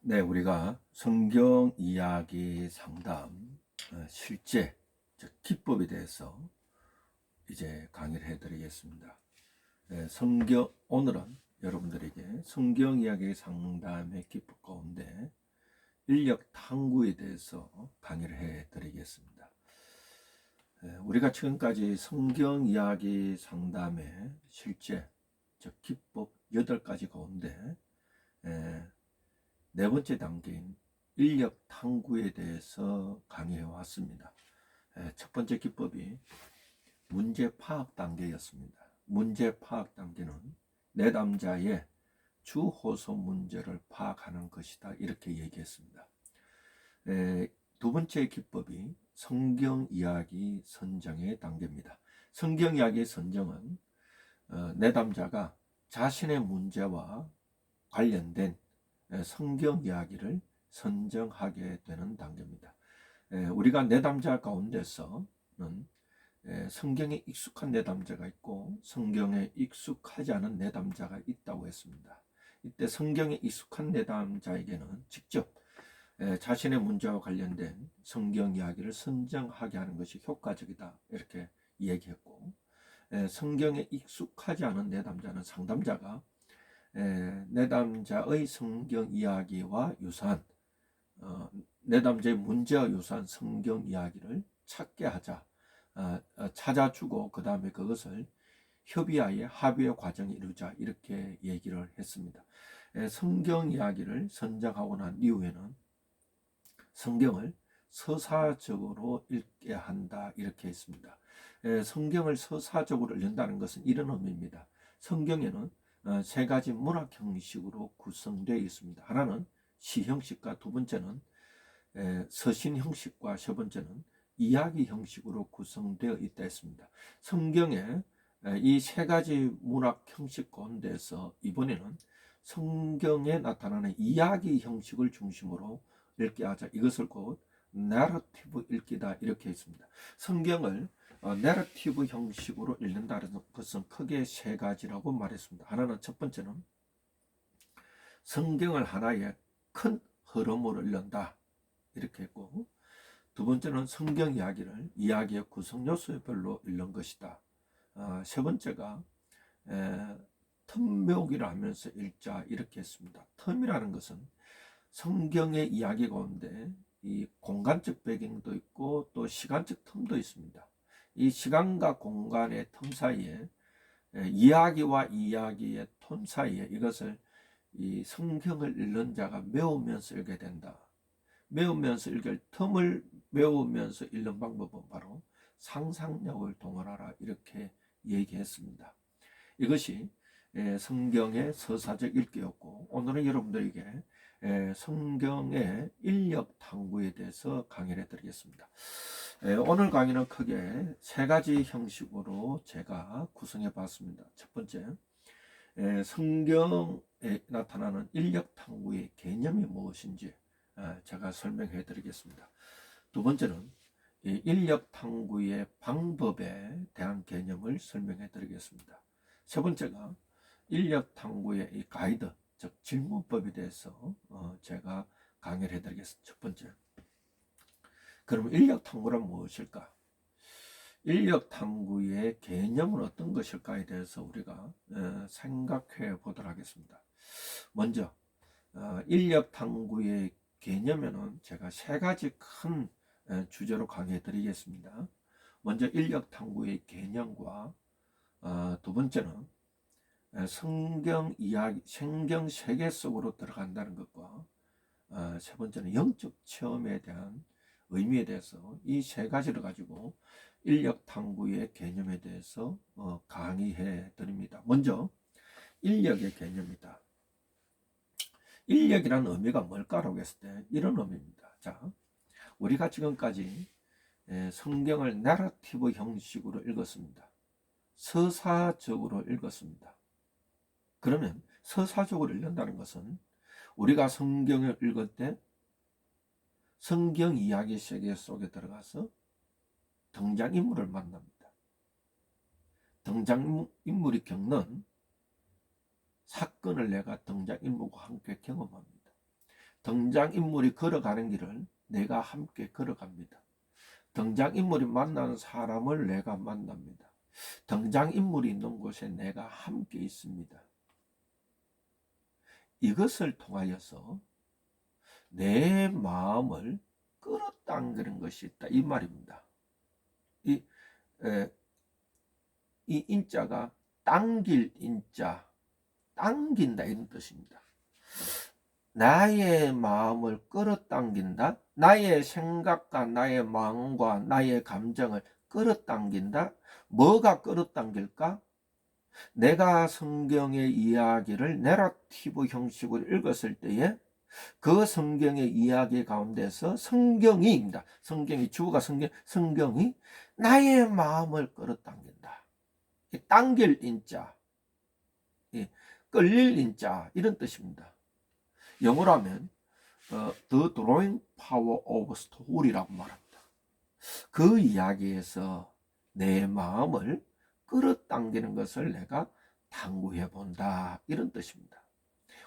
네, 우리가 성경 이야기 상담 실제 즉 기법에 대해서 이제 강의를 해드리겠습니다. 네, 오늘은 여러분들에게 성경 이야기 상담의 기법 가운데 인력 탐구에 대해서 강의를 해드리겠습니다. 우리가 지금까지 성경 이야기 상담의 실제 즉 기법 8가지 가운데 네 번째 단계인 인력 탐구에 대해서 강의해 왔습니다. 첫 번째 기법이 문제 파악 단계였습니다. 문제 파악 단계는 내담자의 주호소 문제를 파악하는 것이다, 이렇게 얘기했습니다. 두 번째 기법이 성경 이야기 선정의 단계입니다. 성경 이야기 선정은 내담자가 자신의 문제와 관련된 성경 이야기를 선정하게 되는 단계입니다. 우리가 내담자 가운데서는 성경에 익숙한 내담자가 있고 성경에 익숙하지 않은 내담자가 있다고 했습니다. 이때 성경에 익숙한 내담자에게는 직접 자신의 문제와 관련된 성경 이야기를 선정하게 하는 것이 효과적이다, 이렇게 얘기했고, 성경에 익숙하지 않은 내담자는 상담자가 내담자의 성경 이야기와 유사한 내담자의 문제와 유사한 성경 이야기를 찾게 하자, 찾아주고 그 다음에 그것을 협의하에 합의의 과정을 이루자, 이렇게 얘기를 했습니다. 성경 이야기를 선정하고 난 이후에는 성경을 서사적으로 읽게 한다, 이렇게 했습니다. 성경을 서사적으로 읽는다는 것은 이런 의미입니다. 성경에는 세 가지 문학 형식으로 구성되어 있습니다. 하나는 시 형식과 두 번째는 서신 형식과 세 번째는 이야기 형식으로 구성되어 있다 했습니다. 성경에 이 세 가지 문학 형식 가운데서 이번에는 성경에 나타나는 이야기 형식을 중심으로 읽게 하자, 이것을 곧 내러티브 읽기다, 이렇게 했습니다. 성경을 내러티브 형식으로 읽는다는 것은 크게 세 가지라고 말했습니다. 하나는, 첫 번째는 성경을 하나의 큰 흐름으로 읽는다, 이렇게 했고, 두 번째는 성경 이야기를 이야기의 구성 요소별로 읽는 것이다. 세 번째가 텀묘기를 하면서 읽자, 이렇게 했습니다. 텀이라는 것은 성경의 이야기 가운데 이 공간적 배경도 있고 또 시간적 텀도 있습니다. 이 시간과 공간의 텀 사이에, 이야기와 이야기의 톤 사이에 이것을 이 성경을 읽는 자가 메우면서 읽게 된다. 메우면서 읽을 텀을 메우면서 읽는 방법은 바로 상상력을 동원하라, 이렇게 얘기했습니다. 이것이 성경의 서사적 읽기였고, 오늘은 여러분들에게 성경의 인력 탐구에 대해서 강의를 해드리겠습니다. 오늘 강의는 크게 세 가지 형식으로 제가 구성해 봤습니다. 첫 번째, 성경에 나타나는 인력 탐구의 개념이 무엇인지 제가 설명해 드리겠습니다. 두 번째는 인력 탐구의 방법에 대한 개념을 설명해 드리겠습니다. 세 번째가 인력 탐구의 이 가이드, 즉 질문법에 대해서 제가 강의를 해드리겠습니다. 첫 번째, 그럼 인력 탐구란 무엇일까? 인력 탐구의 개념은 어떤 것일까에 대해서 우리가 생각해 보도록 하겠습니다. 먼저 인력 탐구의 개념에는 제가 세 가지 큰 주제로 강의해 드리겠습니다. 먼저 인력 탐구의 개념과 두 번째는 성경 이야기, 성경 세계 속으로 들어간다는 것과 세 번째는 영적 체험에 대한 의미에 대해서, 이 세 가지를 가지고 인력 탐구의 개념에 대해서 강의해 드립니다. 먼저 인력의 개념이다. 인력이라는 의미가 뭘까라고 했을 때 이런 의미입니다. 자, 우리가 지금까지 성경을 내러티브 형식으로 읽었습니다. 서사적으로 읽었습니다. 그러면 서사적으로 읽는다는 것은 우리가 성경을 읽을 때 성경 이야기 세계 속에 들어가서 등장인물을 만납니다. 등장인물이 겪는 사건을 내가 등장인물과 함께 경험합니다. 등장인물이 걸어가는 길을 내가 함께 걸어갑니다. 등장인물이 만나는 사람을 내가 만납니다. 등장인물이 있는 곳에 내가 함께 있습니다. 이것을 통하여서 내 마음을 끌어당기는 것이 있다, 이 말입니다. 이 인자가 당길 인자, 당긴다 이런 뜻입니다. 나의 마음을 끌어당긴다, 나의 생각과 나의 마음과 나의 감정을 끌어당긴다. 뭐가 끌어당길까? 내가 성경의 이야기를 내러티브 형식으로 읽었을 때에 그 성경의 이야기 가운데서 성경이입니다. 성경이 주가 성경이 나의 마음을 끌어당긴다. 당길 인자, 끌릴 인자 이런 뜻입니다. 영어로 하면 The Drawing Power of Story라고 말합니다. 그 이야기에서 내 마음을 끌어당기는 것을 내가 탐구해 본다 이런 뜻입니다.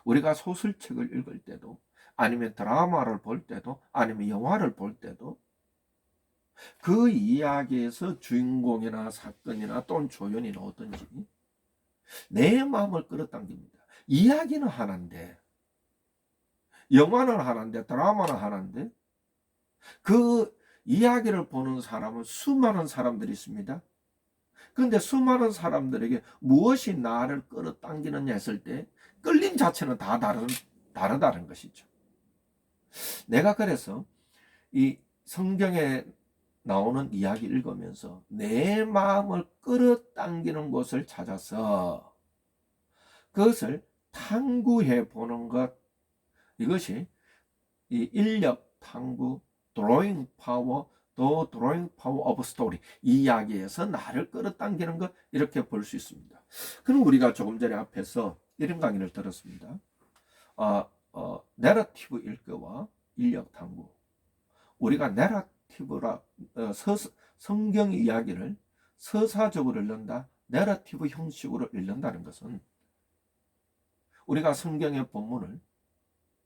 우리가 소설책을 읽을 때도 아니면 드라마를 볼 때도 아니면 영화를 볼 때도 그 이야기에서 주인공이나 사건이나 또는 조연이 나오든지 내 마음을 끌어당깁니다. 이야기는 하나인데, 영화는 하나인데, 드라마는 하나인데, 그 이야기를 보는 사람은 수많은 사람들이 있습니다. 그런데 수많은 사람들에게 무엇이 나를 끌어당기느냐 했을 때 끌림 자체는 다 다르다는 것이죠. 내가 그래서 이 성경에 나오는 이야기 읽으면서 내 마음을 끌어당기는 곳을 찾아서 그것을 탐구해 보는 것, 이것이 이 인력 탐구, drawing power, the drawing power of story, 이 이야기에서 나를 끌어당기는 것, 이렇게 볼 수 있습니다. 그럼 우리가 조금 전에 앞에서 이런 강의를 들었습니다. 내러티브 읽기와 인력 탐구. 우리가 내러티브라 성경 이야기를 서사적으로 읽는다, 내러티브 형식으로 읽는다는 것은 우리가 성경의 본문을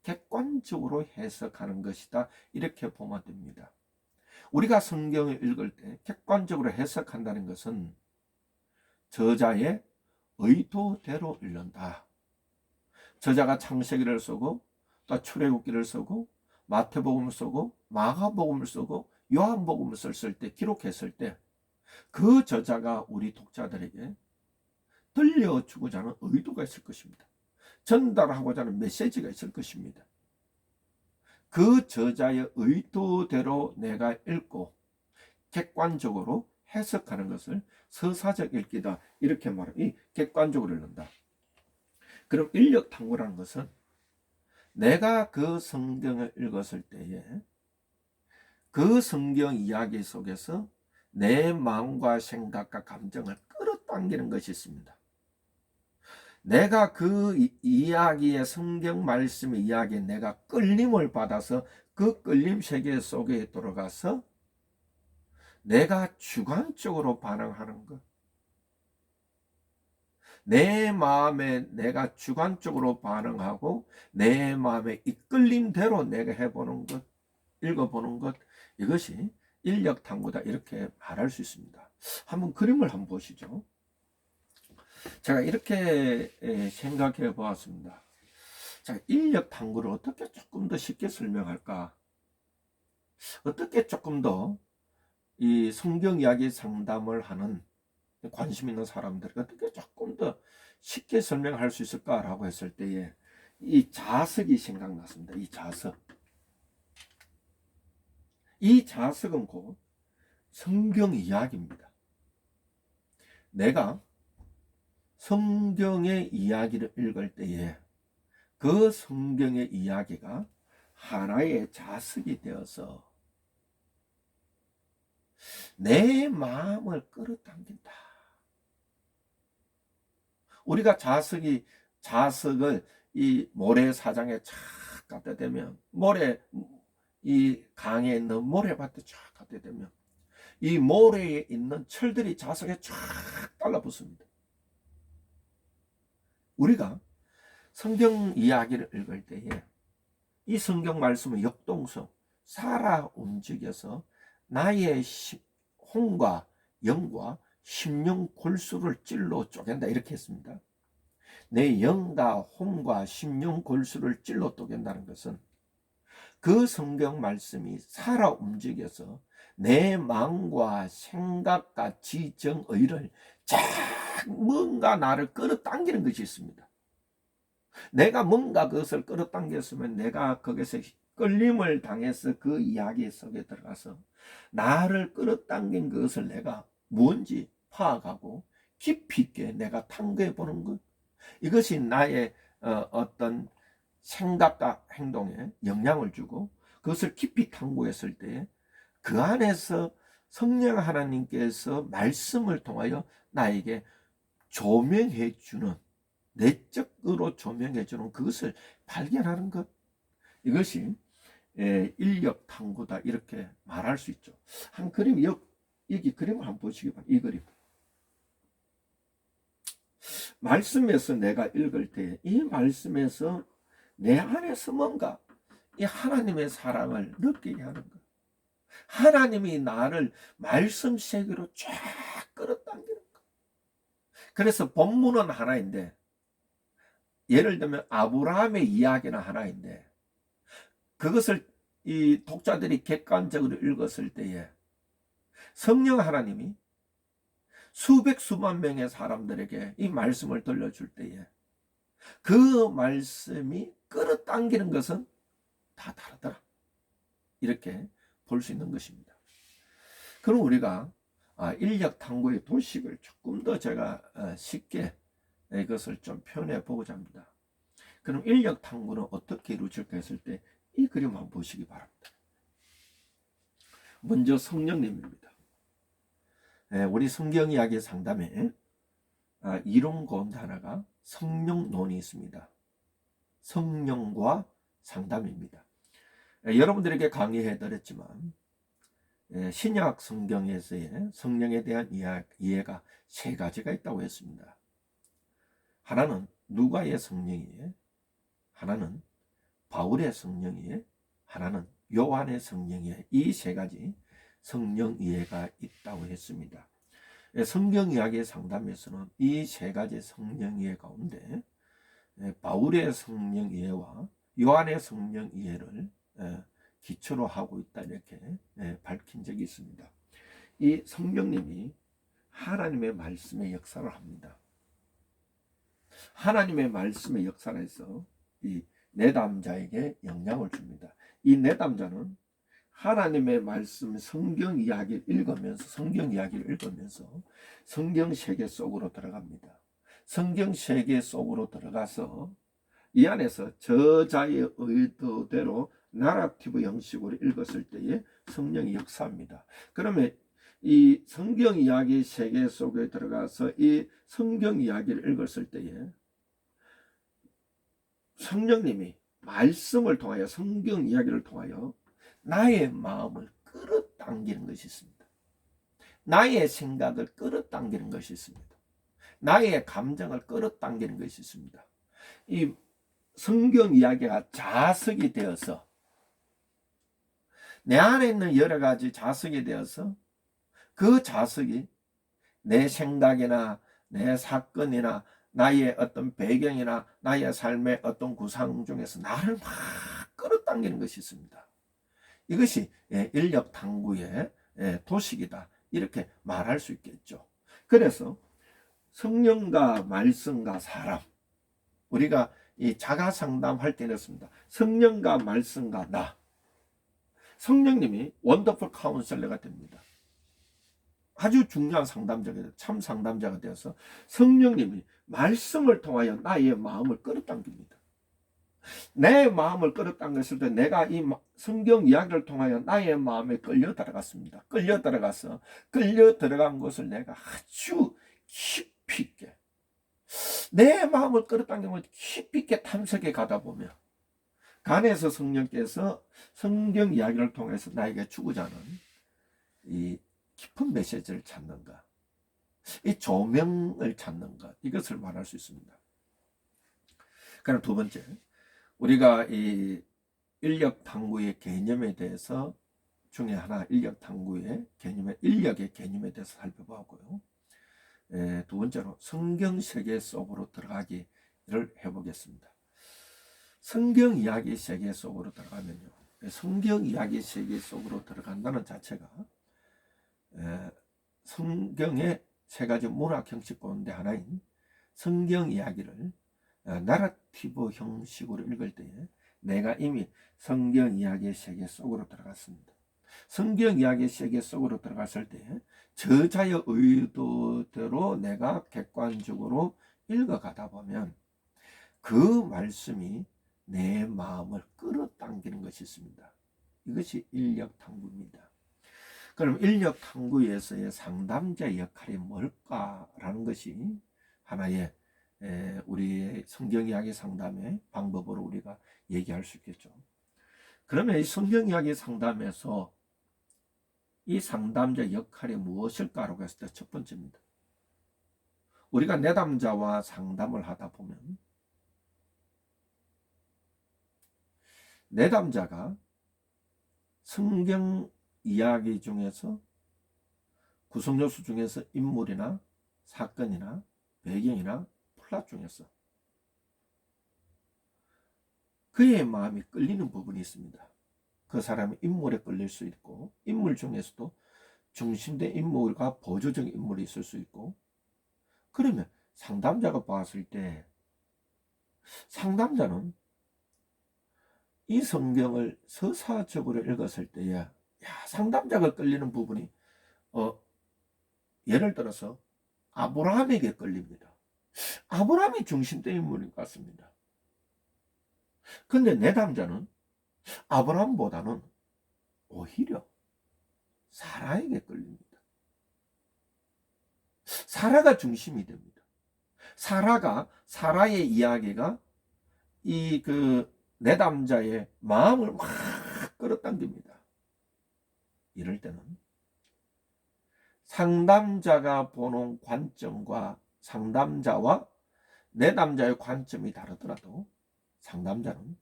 객관적으로 해석하는 것이다, 이렇게 보면 됩니다. 우리가 성경을 읽을 때 객관적으로 해석한다는 것은 저자의 의도대로 읽는다. 저자가 창세기를 쓰고 또 출애굽기를 쓰고 마태복음을 쓰고 마가복음을 쓰고 요한복음을 썼을 때, 기록했을 때 그 저자가 우리 독자들에게 들려주고자 하는 의도가 있을 것입니다. 전달하고자 하는 메시지가 있을 것입니다. 그 저자의 의도대로 내가 읽고 객관적으로 해석하는 것을 서사적 읽기다, 이렇게 말합니다. 객관적으로 읽는다. 그럼 인력 탐구라는 것은 내가 그 성경을 읽었을 때에 그 성경 이야기 속에서 내 마음과 생각과 감정을 끌어당기는 것이 있습니다. 내가 그 이야기의 성경 말씀의 이야기에 내가 끌림을 받아서 그 끌림 세계 속에 들어가서 내가 주관적으로 반응하는 것, 내 마음에 내가 주관적으로 반응하고 내 마음의 이끌림대로 내가 해보는 것, 읽어보는 것, 이것이 인력 탐구다, 이렇게 말할 수 있습니다. 한번 그림을 한번 보시죠. 제가 이렇게 생각해 보았습니다. 자, 인력 탐구를 어떻게 조금 더 쉽게 설명할까? 어떻게 조금 더 이 성경 이야기 상담을 하는 관심 있는 사람들이 어떻게 조금 더 쉽게 설명할 수 있을까라고 했을 때에 이 자석이 생각났습니다. 이 자석. 이 자석은 곧 성경 이야기입니다. 내가 성경의 이야기를 읽을 때에 그 성경의 이야기가 하나의 자석이 되어서 내 마음을 끌어당긴다. 우리가 자석을 이 모래사장에 쫙 갖다 대면, 이 강에 있는 모래밭에 쫙 갖다 대면 이 모래에 있는 철들이 자석에 쫙 달라붙습니다. 우리가 성경 이야기를 읽을 때에 이 성경 말씀은 역동성, 살아 움직여서 나의 혼과 영과 심령 골수를 찔러 쪼갠다 이렇게 했습니다. 내 영과 혼과 심령 골수를 찔러 쪼갠다는 것은 그 성경 말씀이 살아 움직여서 내 마음과 생각과 지정의를 뭔가 나를 끌어당기는 것이 있습니다. 내가 뭔가 그것을 끌어당겼으면 내가 거기서 끌림을 당해서 그 이야기 속에 들어가서 나를 끌어당긴 그것을 내가 뭔지 파악하고 깊이 있게 내가 탐구해 보는 것, 이것이 나의 어떤 생각과 행동에 영향을 주고 그것을 깊이 탐구했을 때 그 안에서 성령 하나님께서 말씀을 통하여 나에게 조명해 주는, 내적으로 조명해 주는 그것을 발견하는 것, 이것이 인력 탐구다 이렇게 말할 수 있죠. 한 그림, 여기 그림을 한번 보시기 바랍니다. 이 그림. 말씀에서 내가 읽을 때 이 말씀에서 내 안에서 뭔가 이 하나님의 사랑을 느끼게 하는 것, 하나님이 나를 말씀 세계로 쫙 끌어당기는 것. 그래서 본문은 하나인데, 예를 들면 아브라함의 이야기는 하나인데, 그것을 이 독자들이 객관적으로 읽었을 때에 성령 하나님이 수백 수만 명의 사람들에게 이 말씀을 들려줄 때에 그 말씀이 끌어당기는 것은 다 다르더라, 이렇게 볼 수 있는 것입니다. 그럼 우리가 인력 탐구의 도식을 조금 더 제가 쉽게 이것을 좀 표현해 보고자 합니다. 그럼 인력 탐구는 어떻게 이루어질까 했을 때 이 그림 한번 보시기 바랍니다. 먼저 성령님입니다. 우리 성경 이야기 상담에 이론 가운데 하나가 성령론이 있습니다. 성령과 상담입니다. 여러분들에게 강의해 드렸지만 신약 성경에서의 성령에 대한 이해가 세 가지가 있다고 했습니다. 하나는 누가의 성령이에요. 하나는 바울의 성령이에요. 하나는 요한의 성령이에요. 이 세 가지 성령 이해가 있다고 했습니다. 성경 이야기의 상담에서는 이 세 가지 성령 이해 가운데 바울의 성령 이해와 요한의 성령 이해를 기초로 하고 있다 이렇게 밝힌 적이 있습니다. 이 성령님이 하나님의 말씀의 역사를 합니다. 하나님의 말씀의 역사를 해서 이 내담자에게 영향을 줍니다. 이 내담자는 하나님의 말씀 성경 이야기를 읽으면서 성경 세계 속으로 들어갑니다. 성경 세계 속으로 들어가서 이 안에서 저자의 의도대로 나라티브 형식으로 읽었을 때에 성령이 역사합니다. 그러면 이 성경 이야기 세계 속에 들어가서 이 성경 이야기를 읽었을 때에 성령님이 말씀을 통하여, 성경 이야기를 통하여 나의 마음을 끌어당기는 것이 있습니다. 나의 생각을 끌어당기는 것이 있습니다. 나의 감정을 끌어당기는 것이 있습니다. 이 성경 이야기가 자석이 되어서 내 안에 있는 여러 가지 자석이 되어서 그 자석이 내 생각이나 내 사건이나 나의 어떤 배경이나 나의 삶의 어떤 구상 중에서 나를 막 끌어당기는 것이 있습니다. 이것이 인력 탐구의 도식이다 이렇게 말할 수 있겠죠. 그래서 성령과 말씀과 사람, 우리가 이 자가 상담할 때 이렇습니다. 성령과 말씀과 나. 성령님이 원더풀 카운셀러가 됩니다. 아주 중요한 상담자가, 참 상담자가 되어서 성령님이 말씀을 통하여 나의 마음을 끌어당깁니다. 내 마음을 끌어당겼을 때 내가 이 성경 이야기를 통하여 나의 마음에 끌려 들어갔습니다. 끌려 들어간 것을 내가 아주 깊이 있게, 내 마음을 끌어당기면 깊이 있게 탐색해 가다 보면 간에서 성령께서 성경 이야기를 통해서 나에게 주고자 하는 이 깊은 메시지를 찾는가, 이 조명을 찾는가, 이것을 말할 수 있습니다. 그럼 두 번째, 우리가 이 인력 탐구의 개념에 대해서 중에 하나, 인력 탐구의 개념의 인력의 개념에 대해서 살펴보고요. 두 번째로 성경 세계 속으로 들어가기를 해보겠습니다. 성경 이야기 세계 속으로 들어가면요, 성경 이야기 세계 속으로 들어간다는 자체가 성경의 세 가지 문학 형식 가운데 하나인 성경 이야기를 나라티브 형식으로 읽을 때에 내가 이미 성경 이야기의 세계 속으로 들어갔습니다. 성경 이야기의 세계 속으로 들어갔을 때 저자의 의도대로 내가 객관적으로 읽어가다 보면 그 말씀이 내 마음을 끌어당기는 것이 있습니다. 이것이 인력 탐구입니다. 그럼 인력 탐구에서의 상담자의 역할이 뭘까라는 것이 하나의 우리의 성경 이야기 상담의 방법으로 우리가 얘기할 수 있겠죠. 그러면 이 성경 이야기 상담에서 이 상담자 역할이 무엇일까라고 했을 때 첫 번째입니다. 우리가 내담자와 상담을 하다 보면 내담자가 성경 이야기 중에서 구성 요소 중에서 인물이나 사건이나 배경이나 플롯 중에서 그의 마음이 끌리는 부분이 있습니다. 그 사람의 인물에 끌릴 수 있고, 인물 중에서도 중심된 인물과 보조적인 인물이 있을 수 있고, 그러면 상담자가 봤을 때 상담자는 이 성경을 서사적으로 읽었을 때에 상담자가 끌리는 부분이 예를 들어서 아브라함에게 끌립니다. 아브라함이 중심된 인물인 것 같습니다. 근데 내담자는 아브라함보다는 오히려 사라에게 끌립니다. 사라가 중심이 됩니다. 사라의 이야기가 이 내담자의 마음을 막 끌어당깁니다. 이럴 때는 상담자가 보는 관점과 상담자와 내담자의 관점이 다르더라도 상담자는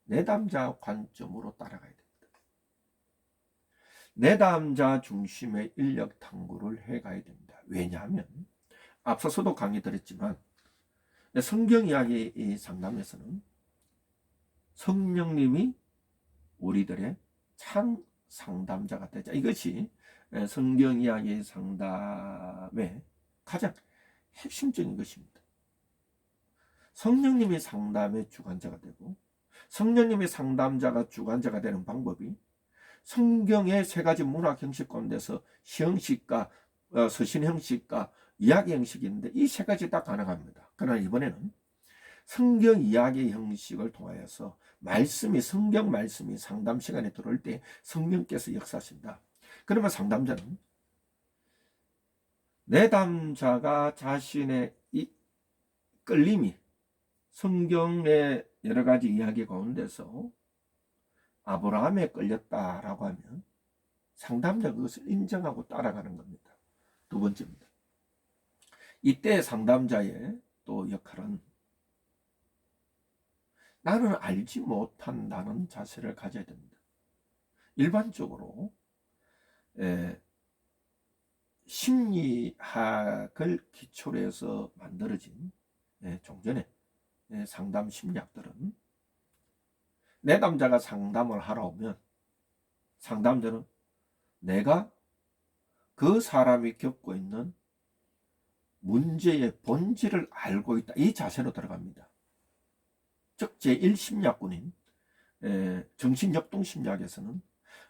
내담자 관점으로 따라가야 됩니다. 내담자 중심의 인력 탐구를 해가야 됩니다. 왜냐하면 앞서서도 강의 드렸지만 성경 이야기 상담에서는 성령님이 우리들의 참 상담자가 되자. 이것이 성경 이야기 상담의 가장 핵심적인 것입니다. 성령님이 상담의 주관자가 되고 성령님이 상담자가 주관자가 되는 방법이 성경의 세 가지 문학 형식 가운데서 시형식과 서신 형식과 이야기 형식이 있는데 이 세 가지 다 가능합니다. 그러나 이번에는 성경 이야기 형식을 통하여서 성경 말씀이 상담 시간에 들어올 때 성령께서 역사하신다. 그러면 상담자는 내담자가 자신의 이 끌림이 성경의 여러 가지 이야기 가운데서 아브라함에 끌렸다라고 하면 상담자가 그것을 인정하고 따라가는 겁니다. 두 번째입니다. 이때 상담자의 또 역할은 나는 알지 못한다는 자세를 가져야 됩니다. 일반적으로 심리학을 기초로 해서 만들어진 종전의 상담 심리학들은 내담자가 상담을 하러 오면 상담자는 내가 그 사람이 겪고 있는 문제의 본질을 알고 있다. 이 자세로 들어갑니다. 즉 제1심리학군인 정신역동심리학에서는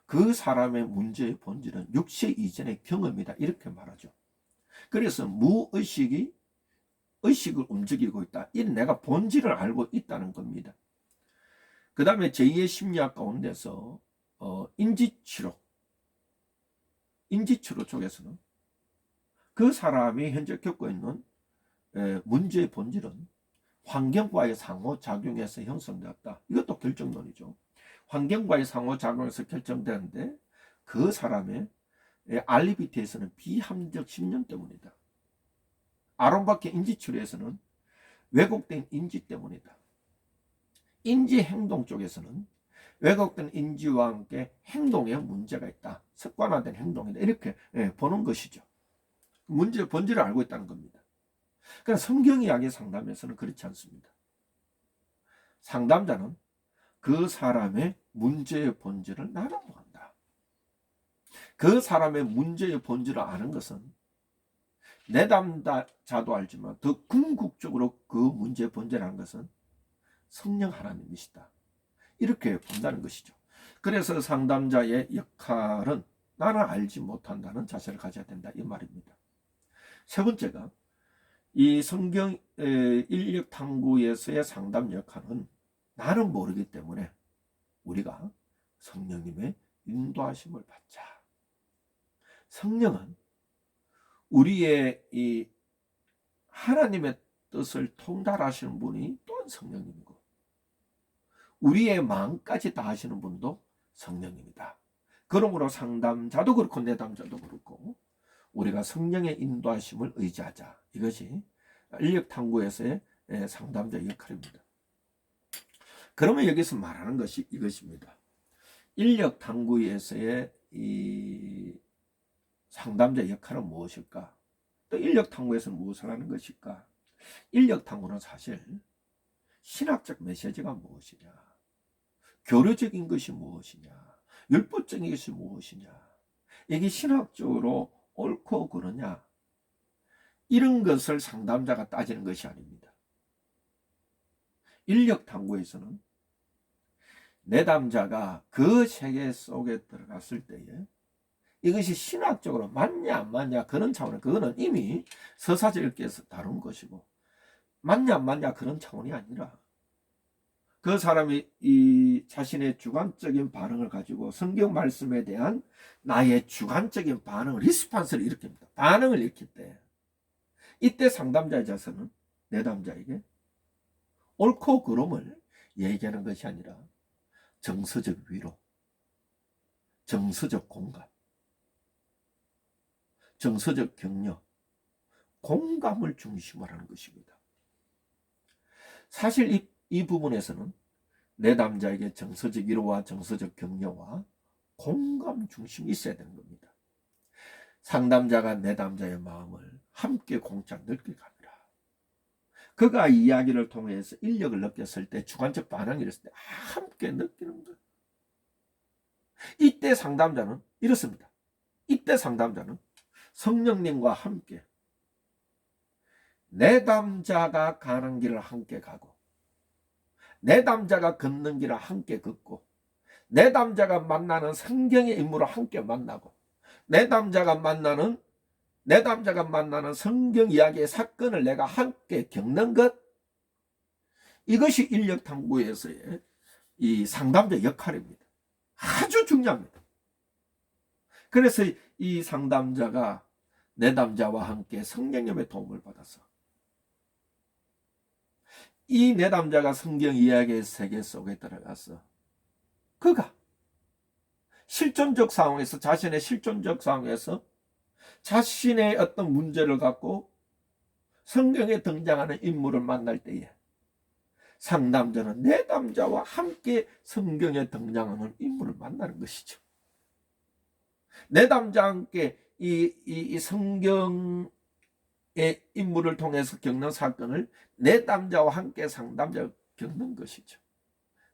그 사람의 문제의 본질은 육체 이전의 경험이다. 이렇게 말하죠. 그래서 무의식이 의식을 움직이고 있다. 이 내가 본질을 알고 있다는 겁니다. 그 다음에 제2의 심리학 가운데서 인지치료 쪽에서는 그 사람이 현재 겪고 있는 문제의 본질은 환경과의 상호작용에서 형성되었다. 이것도 결정론이죠. 환경과의 상호작용에서 결정되는데 그 사람의 알리비티에서는 비합리적 신념 때문이다. 아론바케 인지치료에서는 왜곡된 인지 때문이다. 인지행동 쪽에서는 왜곡된 인지와 함께 행동에 문제가 있다. 습관화된 행동이다. 이렇게 보는 것이죠. 문제의 본질을 알고 있다는 겁니다. 그러나 성경 이야기 상담에서는 그렇지 않습니다. 상담자는 그 사람의 문제의 본질을 나눠본다. 그 사람의 문제의 본질을 아는 것은 내담자도 알지만 더 궁극적으로 그 문제의 본질을 아는 것은 성령 하나님이시다. 이렇게 본다는 것이죠. 그래서 상담자의 역할은 나는 알지 못한다는 자세를 가져야 된다. 이 말입니다. 세 번째가 이 성경 인력 탐구에서의 상담 역할은 나는 모르기 때문에 우리가 성령님의 인도하심을 받자. 성령은 우리의 이 하나님의 뜻을 통달하시는 분이 또한 성령님이고 우리의 마음까지 다 하시는 분도 성령입니다. 그러므로 상담자도 그렇고 내담자도 그렇고 우리가 성령의 인도하심을 의지하자. 이것이 인력탐구에서의 상담자 역할입니다. 그러면 여기서 말하는 것이 이것입니다. 인력탐구에서의 이 상담자 역할은 무엇일까? 또 인력탐구에서는 무엇을 하는 것일까? 인력탐구는 사실 신학적 메시지가 무엇이냐? 교류적인 것이 무엇이냐? 율법적인 것이 무엇이냐? 이게 신학적으로 옳고 그러냐? 이런 것을 상담자가 따지는 것이 아닙니다. 인력탐구에서는 내담자가 그 세계 속에 들어갔을 때에 이것이 신학적으로 맞냐 안 맞냐 그런 차원에 그거는 이미 서사절께서 다룬 것이고 맞냐 안 맞냐 그런 차원이 아니라 그 사람이 이 자신의 주관적인 반응을 가지고 성경 말씀에 대한 나의 주관적인 반응을 리스판스를 일으킵니다. 반응을 일으킬 때 이때 상담자의 자세는 내담자에게 옳고 그름을 얘기하는 것이 아니라 정서적 위로, 정서적 공감, 정서적 격려, 공감을 중심으로 하는 것입니다. 사실 이 부분에서는 내담자에게 정서적 위로와 정서적 격려와 공감 중심이 있어야 되는 겁니다. 상담자가 내담자의 마음을 함께 공짜 넓게 갑니다. 그가 이야기를 통해서 인력을 느꼈을 때 주관적 반응이 있을 때 함께 느끼는 것. 이때 상담자는 이렇습니다. 이때 상담자는 성령님과 함께 내담자가 가는 길을 함께 가고 내담자가 걷는 길을 함께 걷고 내담자가 만나는 성경의 인물을 함께 만나고 내담자가 만나는 성경 이야기의 사건을 내가 함께 겪는 것, 이것이 인력탐구에서의 이 상담자 역할입니다. 아주 중요합니다. 그래서 이 상담자가 내담자와 함께 성령님의 도움을 받아서 이 내담자가 성경 이야기의 세계 속에 들어가서 그가 실존적 상황에서 자신의 실존적 상황에서 자신의 어떤 문제를 갖고 성경에 등장하는 인물을 만날 때에 상담자는 내담자와 함께 성경에 등장하는 인물을 만나는 것이죠. 내담자와 함께 이 성경의 인물을 통해서 겪는 사건을 내담자와 함께 상담자가 겪는 것이죠.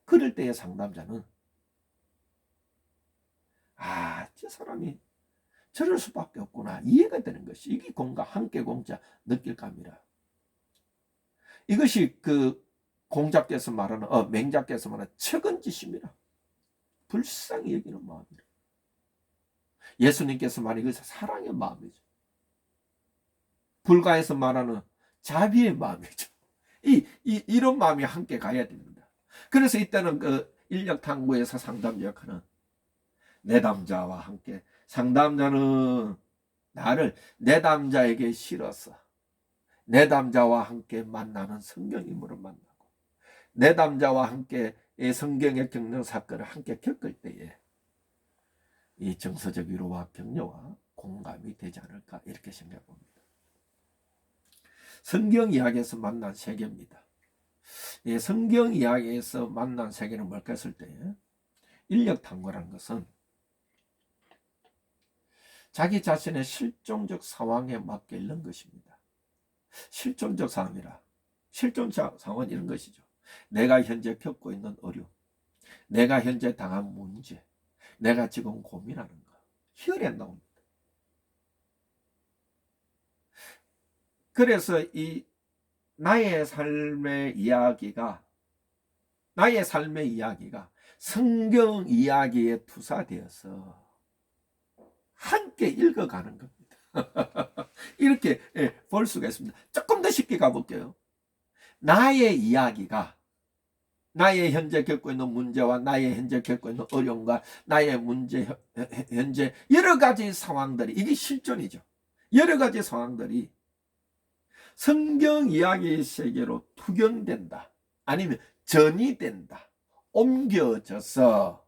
그럴 때의 상담자는 저 사람이 저럴 수밖에 없구나 이해가 되는 것이 이게 공감 함께 공자 느낄 겁니다. 이것이 그 공자께서 말하는 맹자께서 말하는 측은지심이라 불쌍히 여기는 마음이라. 예수님께서 말하는 이것은 사랑의 마음이죠. 불가에서 말하는 자비의 마음이죠. 이런 마음이 함께 가야 됩니다. 그래서 이때는 그 인력탐구에서 상담 역할은 내담자와 함께 상담자는 나를 내담자에게 실어서 내담자와 함께 만나는 성경 인물을 만나고 내담자와 함께 성경에 겪는 사건을 함께 겪을 때에 이 정서적 위로와 격려와 공감이 되지 않을까 이렇게 생각해 봅니다. 성경 이야기에서 만난 세계입니다. 성경 이야기에서 만난 세계는 뭘까 했을 때 인력 탐구라는 것은 자기 자신의 실존적 상황에 맞게 읽는 것입니다. 실존적 상황이라. 실존적 상황은 이런 것이죠. 내가 현재 겪고 있는 어려움, 내가 현재 당한 문제, 내가 지금 고민하는 거, 혈에 나옵니다. 그래서 이 나의 삶의 이야기가 성경 이야기에 투사되어서 함께 읽어가는 겁니다. 이렇게 볼 수가 있습니다. 조금 더 쉽게 가볼게요. 나의 이야기가 나의 현재 겪고 있는 문제와 나의 현재 겪고 있는 어려움과 나의 문제, 현재 여러 가지 상황들이, 이게 실존이죠. 여러 가지 상황들이 성경 이야기의 세계로 투영된다. 아니면 전이된다. 옮겨져서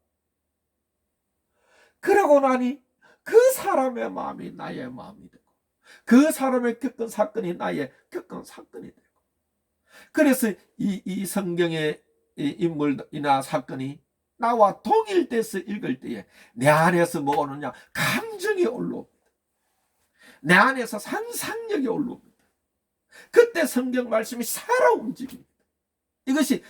그러고 나니 그 사람의 마음이 나의 마음이 되고 그 사람의 겪은 사건이 나의 겪은 사건이 되고, 그래서 이 성경의 인물이나 사건이 나와 동일돼서 읽을 때에 내 안에서 뭐가 오느냐? 감정이 올라옵니다. 내 안에서 상상력이 올라옵니다. 그때 성경 말씀이 살아 움직입니다. 이것이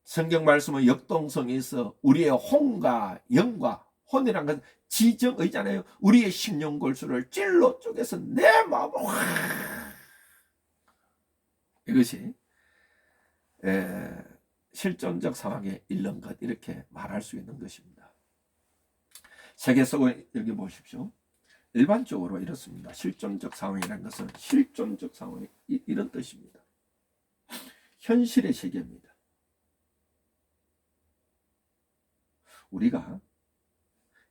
성경 말씀은 역동성이 있어 우리의 혼과 영과, 혼이란 것은 지정의잖아요. 우리의 심령골수를 찔러 쪼개서 내 마음을 확, 이것이 실존적 상황에 읽는 것, 이렇게 말할 수 있는 것입니다. 세계 속을 여기 보십시오. 일반적으로 이렇습니다. 실존적 상황이라는 것은 실존적 상황이 이런 뜻입니다. 현실의 세계입니다. 우리가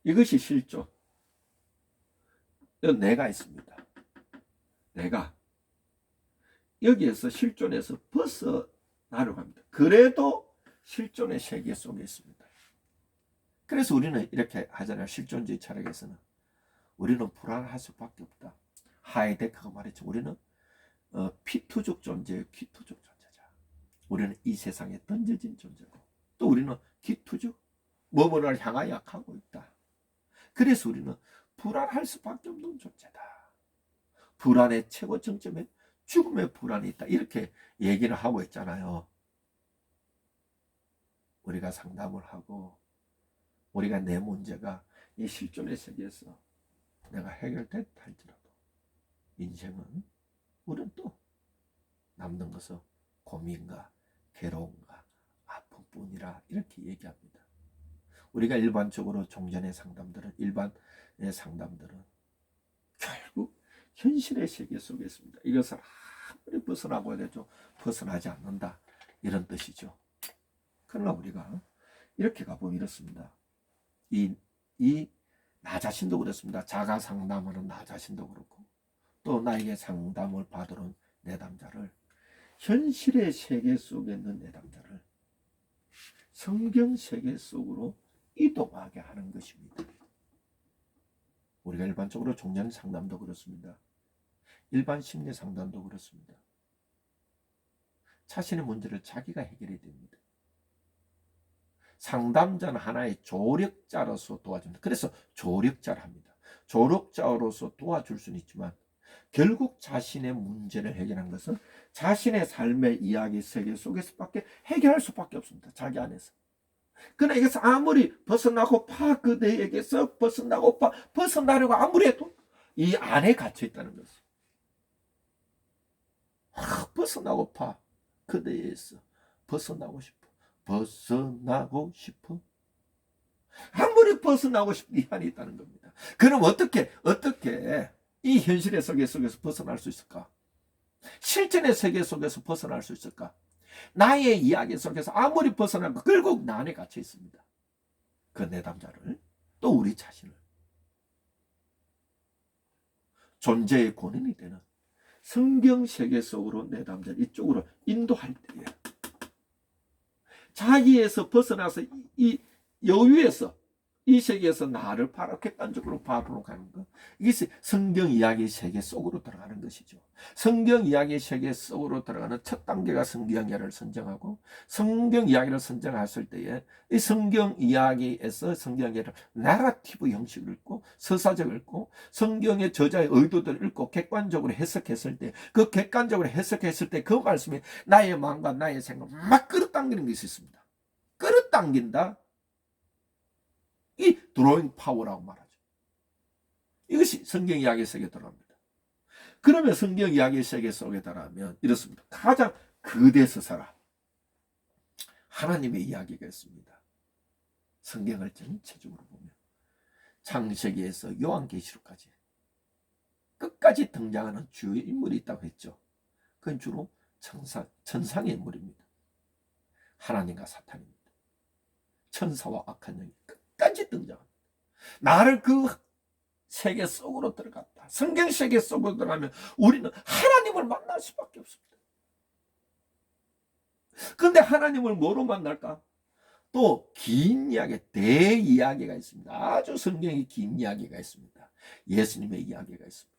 이것이 실존. 내가 있습니다. 내가 여기에서 실존에서 벗어나려고 합니다. 그래도 실존의 세계 속에 있습니다. 그래서 우리는 이렇게 하잖아요. 실존주의 철학에서는 우리는 불안할 수밖에 없다. 하이데크가 말했죠. 우리는 피투적 존재예요. 기투적 존재자. 우리는 이 세상에 던져진 존재고, 또 우리는 기투적 뭐뭐를 향하여 가고 있다. 그래서 우리는 불안할 수밖에 없는 존재다. 불안의 최고 정점에 죽음의 불안이 있다. 이렇게 얘기를 하고 있잖아요. 우리가 상담을 하고 우리가 내 문제가 이 실존의 세계에서 내가 해결됐다 할지라도 인생은 우리는 또 남는 것은 고민과 괴로움과 아픔뿐이라, 이렇게 얘기합니다. 우리가 일반적으로 종전의 상담들은, 일반의 상담들은 결국 현실의 세계 속에 있습니다. 이것을 아무리 벗어나고 해도 벗어나지 않는다, 이런 뜻이죠. 그러나 우리가 이렇게 가보면 이렇습니다. 나 자신도 그렇습니다. 자가 상담하는 나 자신도 그렇고, 또 나에게 상담을 받으러 내담자를, 현실의 세계 속에 있는 내담자를 성경 세계 속으로 이동하게 하는 것입니다. 우리가 일반적으로 종전 상담도 그렇습니다. 일반 심리 상담도 그렇습니다. 자신의 문제를 자기가 해결해야 됩니다. 상담자는 하나의 조력자로서 도와줍니다. 그래서 조력자를 합니다. 조력자로서 도와줄 수는 있지만 결국 자신의 문제를 해결한 것은 자신의 삶의 이야기 세계 속에서밖에 해결할 수밖에 없습니다. 자기 안에서. 그러나 이것을 아무리 벗어나고파, 그대에게서 벗어나고파, 벗어나려고 아무리 해도 이 안에 갇혀 있다는 것을. 벗어나고파, 그대에서 벗어나고 싶어. 벗어나고 싶어. 아무리 벗어나고 싶은 이 안에 있다는 겁니다. 그럼 어떻게 이 현실의 세계 속에서 벗어날 수 있을까? 실전의 세계 속에서 벗어날 수 있을까? 나의 이야기 속에서 아무리 벗어나고 결국 나 안에 갇혀 있습니다. 그 내담자를, 또 우리 자신을 존재의 본인이 되는 성경 세계 속으로 내담자를 이쪽으로 인도할 때에 자기에서 벗어나서 이 여유에서, 이 세계에서 나를 바로 객관적으로 바라보러 가는 것. 이게 성경 이야기 세계 속으로 들어가는 것이죠. 성경 이야기 세계 속으로 들어가는 첫 단계가 성경 이야기를 선정하고, 성경 이야기를 선정했을 때에 이 성경 이야기에서 성경 이야기를 나라티브 형식을 읽고, 서사적을 읽고, 성경의 저자의 의도들을 읽고 객관적으로 해석했을 때, 그 객관적으로 해석했을 때 그 말씀이 나의 마음과 나의 생각 막 끌어당기는 것이 있습니다. 끌어당긴다. 이 드로잉 파워라고 말하죠. 이것이 성경 이야기 세계에 들어갑니다. 그러면 성경 이야기 세계 속에 들어가면 이렇습니다. 가장 거대 서사라 하나님의 이야기가 있습니다. 성경을 전체적으로 보면 창세기에서 요한계시록까지 끝까지 등장하는 주요 인물이 있다고 했죠. 그건 주로 천상의 인물입니다. 하나님과 사탄입니다. 천사와 악한 영이 끝까지 등장합니다. 나를 그 세계 속으로 들어갔다. 성경 세계 속으로 들어가면 우리는 하나님을 만날 수밖에 없습니다. 그런데 하나님을 뭐로 만날까? 또 긴 이야기, 대이야기가 있습니다. 아주 성경이 긴 이야기가 있습니다. 예수님의 이야기가 있습니다.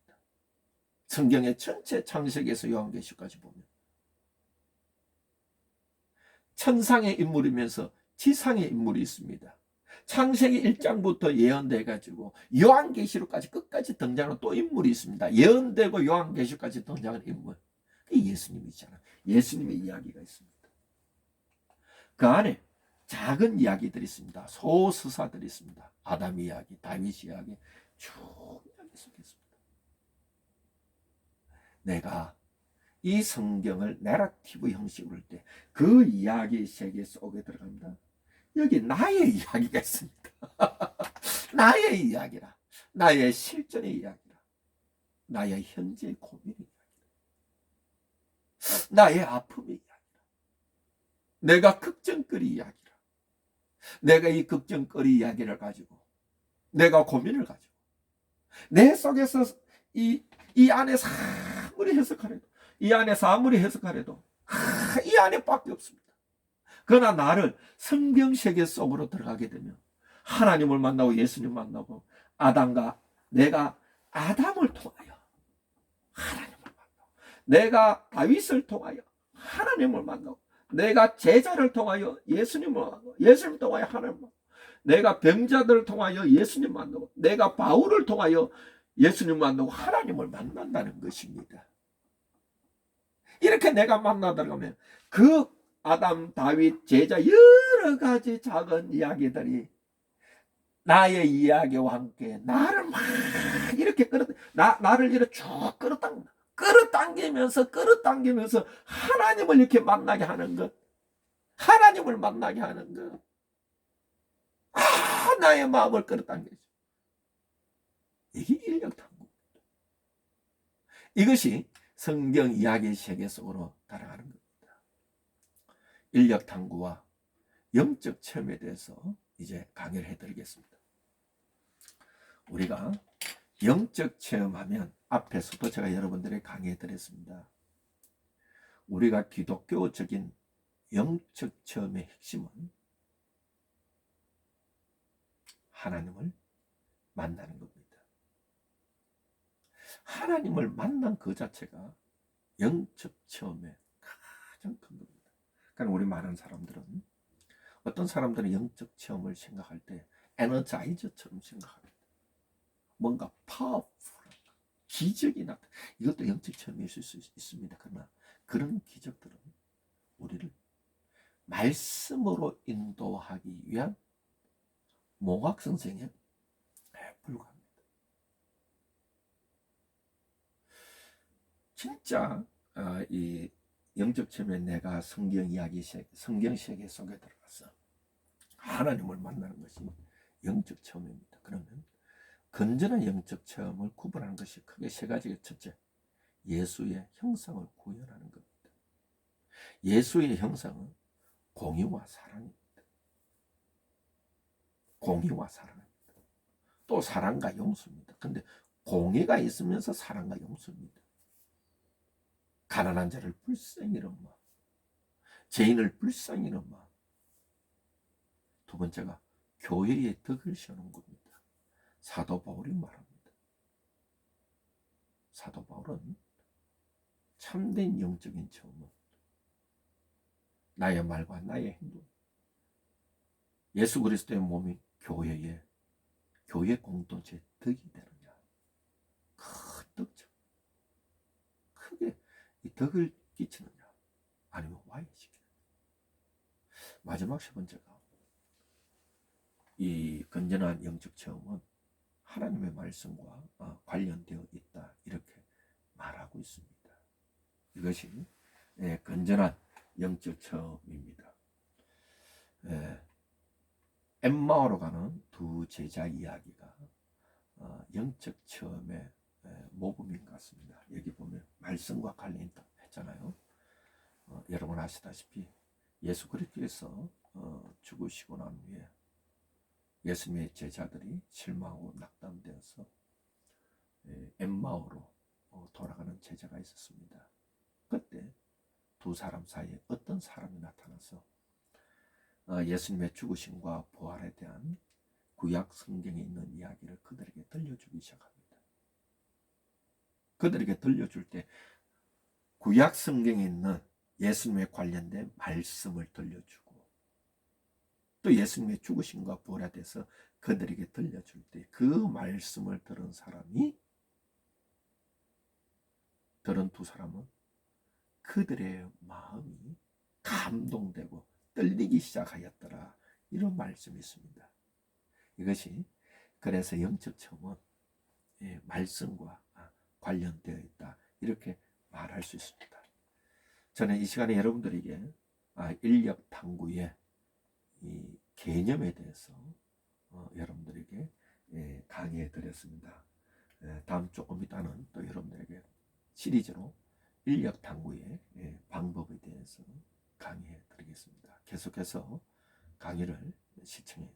성경의 전체 창세기에서 요한계시록까지 보면 천상의 인물이면서 지상의 인물이 있습니다. 창세기 1장부터 예언돼가지고 요한계시록까지 끝까지 등장하는 또 인물이 있습니다. 예언되고 요한계시록까지 등장하는 인물. 그게 예수님이잖아. 예수님의 이야기가 있습니다. 그 안에 작은 이야기들이 있습니다. 소서사들이 있습니다. 아담 이야기, 다윗 이야기, 쭉 이야기 속에 있습니다. 내가 이 성경을 내러티브 형식으로 할 때 그 이야기 세계 속에 들어갑니다. 여기 나의 이야기가 있습니다. 나의 이야기라. 나의 실전의 이야기라. 나의 현재의 고민의 이야기라. 나의 아픔의 이야기라. 내가 걱정거리 이야기라. 내가 이 걱정거리 이야기를 가지고 내가 고민을 가지고 내 속에서 이 안에서 아무리 해석하래도 이 안에서 아무리 해석하래도 이 안에 밖에 없습니다. 그러나 나를 성경 세계 속으로 들어가게 되면 하나님을 만나고 예수님 만나고 아담과 내가 아담을 통하여 하나님을 만나고 내가 다윗을 통하여 하나님을 만나고 내가 제자를 통하여 예수님을 만나고 예수님을 통하여 하나님을 만나고 내가 병자들을 통하여 예수님 만나고 내가 바울을 통하여 예수님 만나고 하나님을 만난다는 것입니다. 이렇게 내가 만나 들어가면 그 아담, 다윗, 제자 여러 가지 작은 이야기들이 나의 이야기와 함께 나를 막 이렇게 나를 이렇게 쭉 끌어당기면서 하나님을 이렇게 만나게 하는 것, 하나님을 만나게 하는 것, 나의 마음을 끌어당기죠. 이게 인력탐구입니다. 이것이 성경 이야기 세계 속으로 따라가는 겁니다. 인력탐구와 영적 체험에 대해서 이제 강의를 해드리겠습니다. 우리가 영적 체험하면 앞에서도 제가 여러분들에게 강의해드렸습니다. 우리가 기독교적인 영적 체험의 핵심은 하나님을 만나는 겁니다. 하나님을 만난 그 자체가 영적 체험의 가장 큰 겁니다. 그러니까 우리 많은 사람들은 어떤 사람들은 영적 체험을 생각할 때 에너자이저처럼 생각합니다. 뭔가 파워풀한 기적이 나타나. 이것도 영적 체험일 수 있습니다. 그러나 그런 기적들은 우리를 말씀으로 인도하기 위한 몽학 선생에 불과합니다. 진짜 이 영적 체험에 내가 성경 이야기 성경 세계 속에 들어가서 하나님을 만나는 것이 영적 체험입니다. 그러면 건전한 영적 체험을 구분하는 것이 크게 세 가지가 첫째, 예수의 형상을 구현하는 겁니다. 예수의 형상은 공의와 사랑입니다. 공의와 사랑입니다. 또 사랑과 용서입니다. 근데 공의가 있으면서 사랑과 용서입니다. 가난한 자를 불쌍히 여기는 마음, 죄인을 불쌍히 여기는 마음. 두 번째가 교회의 덕을 세우는 겁니다. 사도 바울이 말합니다. 사도 바울은 참된 영적인 체험은 나의 말과 나의 행동, 예수 그리스도의 몸인 교회 공동체의 덕이 되느냐, 큰 덕죠. 크게 이 덕을 끼치느냐, 아니면 와해시키느냐. 마지막 세 번째가, 이 건전한 영적 체험은 하나님의 말씀과 관련되어 있다, 이렇게 말하고 있습니다. 이것이 건전한 영적 체험입니다. 엠마오로 가는 두 제자 이야기가 영적 체험의 모범인 것 같습니다. 여기 보면 말씀과 관련있다 했잖아요. 여러분 아시다시피 예수 그리스도께서 죽으시고 난 후에 예수님의 제자들이 실망하고 낙담되어서 엠마오로 돌아가는 제자가 있었습니다. 그때 두 사람 사이에 어떤 사람이 나타나서 예수님의 죽으심과 부활에 대한 구약 성경에 있는 이야기를 그들에게 들려주기 시작합니다. 그들에게 들려줄 때 구약 성경에 있는 예수님에 관련된 말씀을 들려주고, 또 예수님의 죽으심과 부활에 대해서 그들에게 들려줄 때 그 말씀을 들은 두 사람은 그들의 마음이 감동되고 떨리기 시작하였더라, 이런 말씀이 있습니다. 이것이 그래서 영적 체험은 말씀과 관련되어 있다, 이렇게 말할 수 있습니다. 저는 이 시간에 여러분들에게 인력 탐구의 이 개념에 대해서 여러분들에게 강의해 드렸습니다. 다음 조금 있다는 또 여러분들에게 시리즈로 인력 탐구의 방법에 대해서 강의해 드리겠습니다. 계속해서 강의를 시청해